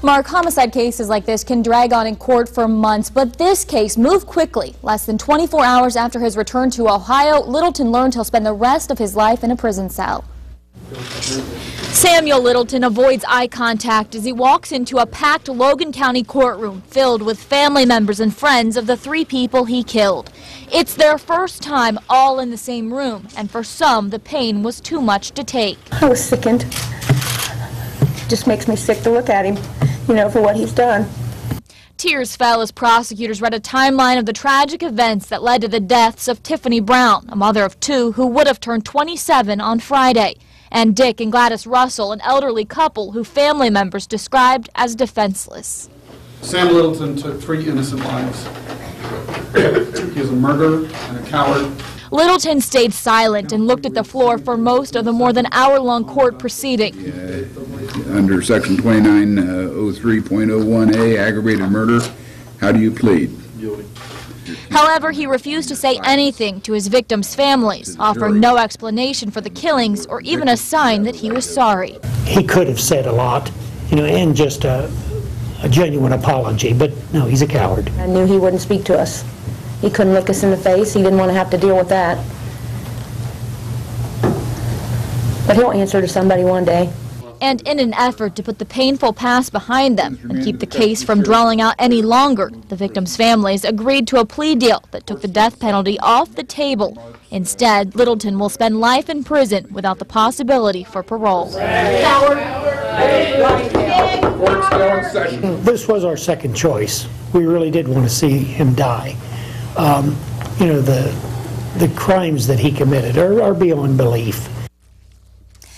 Mark, homicide cases like this can drag on in court for months, but this case moved quickly. Less than 24 hours after his return to Ohio, Littleton learned he'll spend the rest of his life in a prison cell. Samuel Littleton avoids eye contact as he walks into a packed Logan County courtroom filled with family members and friends of the 3 people he killed. It's their first time all in the same room, and for some, the pain was too much to take. I was sickened. Just makes me sick to look at him, for what he's done. Tears fell as prosecutors read a timeline of the tragic events that led to the deaths of Tiffany Brown, a mother of 2 who would have turned 27 on Friday, and Dick and Gladys Russell, an elderly couple who family members described as defenseless. Sam Littleton took 3 innocent lives. He is a murderer and a coward. Littleton stayed silent and looked at the floor for most of the more than hour-long court proceeding. Under Section 2903.01A, aggravated murder, how do you plead? Guilty. However, he refused to say anything to his victims' families, offering no explanation for the killings or even a sign that he was sorry. He could have said a lot, and just a genuine apology, but no, he's a coward. I knew he wouldn't speak to us. He couldn't look us in the face. He didn't want to have to deal with that. But he'll answer to somebody one day. And in an effort to put the painful past behind them and keep the case from drawing out any longer, the victims' families agreed to a plea deal that took the death penalty off the table. Instead, Littleton will spend life in prison without the possibility for parole. This was our second choice. We really did want to see him die. The crimes that he committed are beyond belief.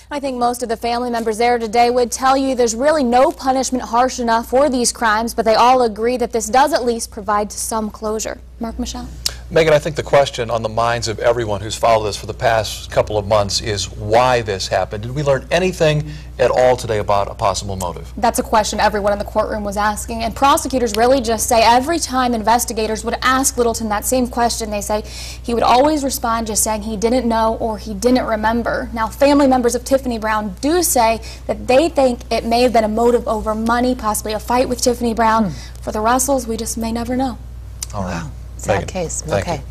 I think most of the family members there today would tell you there's really no punishment harsh enough for these crimes, but they all agree that this does at least provide some closure. Mark, Michelle? Megan, I think the question on the minds of everyone who's followed this for the past couple of months is why this happened. Did we learn anything at all today about a possible motive? That's a question everyone in the courtroom was asking, and prosecutors really just say every time investigators would ask Littleton that same question, they say he would always respond just saying he didn't know or he didn't remember. Now, family members of Tiffany Brown do say that they think it may have been a motive over money, possibly a fight with Tiffany Brown. For the Russells, we just may never know. All right. Wow. Sad case. Thank Okay. you.